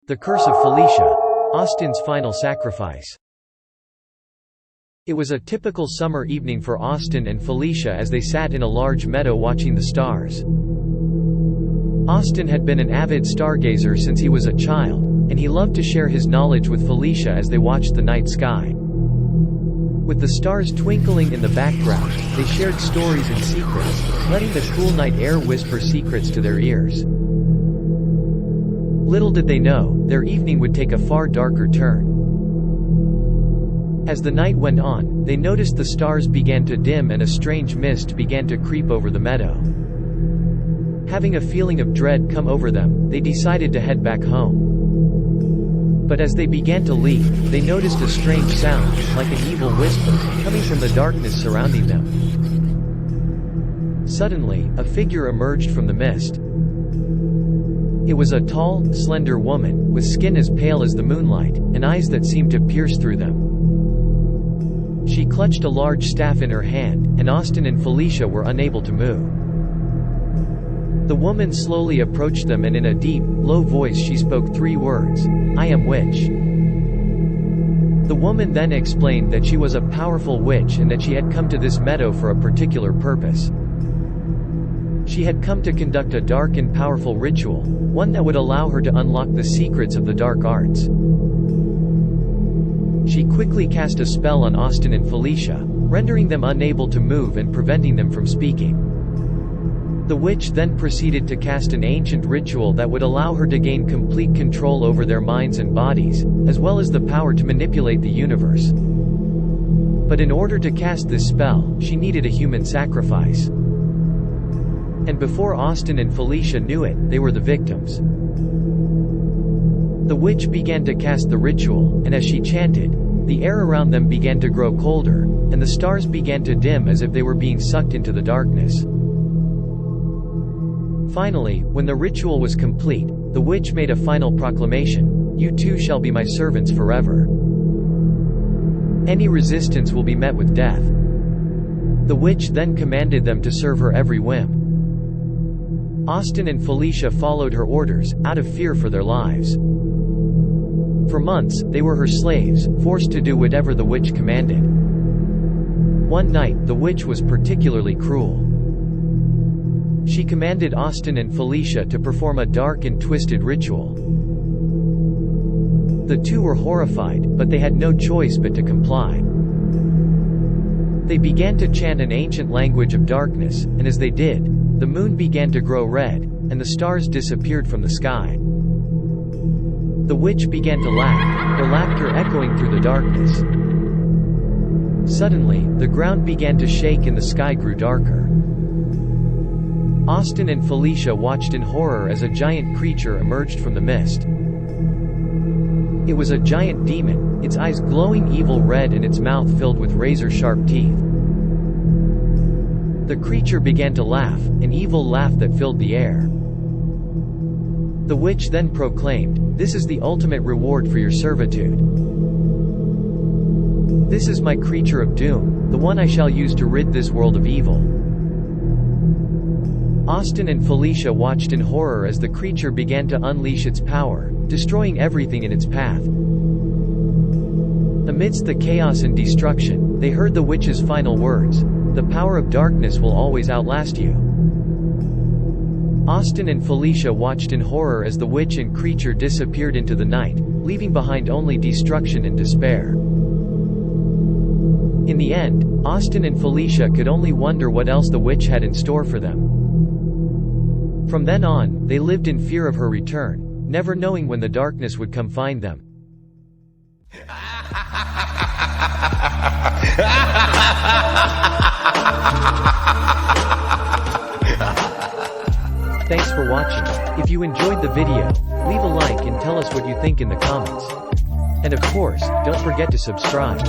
The Curse of Felicia. Austin's final sacrifice. It was a typical summer evening for Austin and Felicia as they sat in a large meadow watching the stars. Austin had been an avid stargazer since he was a child, and he loved to share his knowledge with Felicia as they watched the night sky. With the stars twinkling in the background, they shared stories and secrets, letting the cool night air whisper secrets to their ears. Little did they know, their evening would take a far darker turn. As the night went on, they noticed the stars began to dim and a strange mist began to creep over the meadow. Having a feeling of dread come over them, they decided to head back home. But as they began to leave, they noticed a strange sound, like an evil whisper, coming from the darkness surrounding them. Suddenly, a figure emerged from the mist. It was a tall, slender woman, with skin as pale as the moonlight, and eyes that seemed to pierce through them. She clutched a large staff in her hand, and Austin and Felicia were unable to move. The woman slowly approached them and in a deep, low voice she spoke 3 words, "I am witch." The woman then explained that she was a powerful witch and that she had come to this meadow for a particular purpose. She had come to conduct a dark and powerful ritual, one that would allow her to unlock the secrets of the dark arts. She quickly cast a spell on Austin and Felicia, rendering them unable to move and preventing them from speaking. The witch then proceeded to cast an ancient ritual that would allow her to gain complete control over their minds and bodies, as well as the power to manipulate the universe. But in order to cast this spell, she needed a human sacrifice. And before Austin and Felicia knew it, they were the victims. The witch began to cast the ritual, and as she chanted, the air around them began to grow colder, and the stars began to dim as if they were being sucked into the darkness. Finally, when the ritual was complete, the witch made a final proclamation, "You two shall be my servants forever. Any resistance will be met with death." The witch then commanded them to serve her every whim. Austin and Felicia followed her orders, out of fear for their lives. For months, they were her slaves, forced to do whatever the witch commanded. One night, the witch was particularly cruel. She commanded Austin and Felicia to perform a dark and twisted ritual. The two were horrified, but they had no choice but to comply. They began to chant an ancient language of darkness, and as they did, the moon began to grow red, and the stars disappeared from the sky. The witch began to laugh, her laughter echoing through the darkness. Suddenly, the ground began to shake and the sky grew darker. Austin and Felicia watched in horror as a giant creature emerged from the mist. It was a giant demon, its eyes glowing evil red and its mouth filled with razor-sharp teeth. The creature began to laugh, an evil laugh that filled the air. The witch then proclaimed, "This is the ultimate reward for your servitude. This is my creature of doom, the one I shall use to rid this world of evil." Austin and Felicia watched in horror as the creature began to unleash its power, destroying everything in its path. Amidst the chaos and destruction, they heard the witch's final words, "The power of darkness will always outlast you." Austin and Felicia watched in horror as the witch and creature disappeared into the night, leaving behind only destruction and despair. In the end, Austin and Felicia could only wonder what else the witch had in store for them. From then on, they lived in fear of her return, never knowing when the darkness would come find them. Thanks for watching. If you enjoyed the video, leave a like and tell us what you think in the comments. And of course, don't forget to subscribe.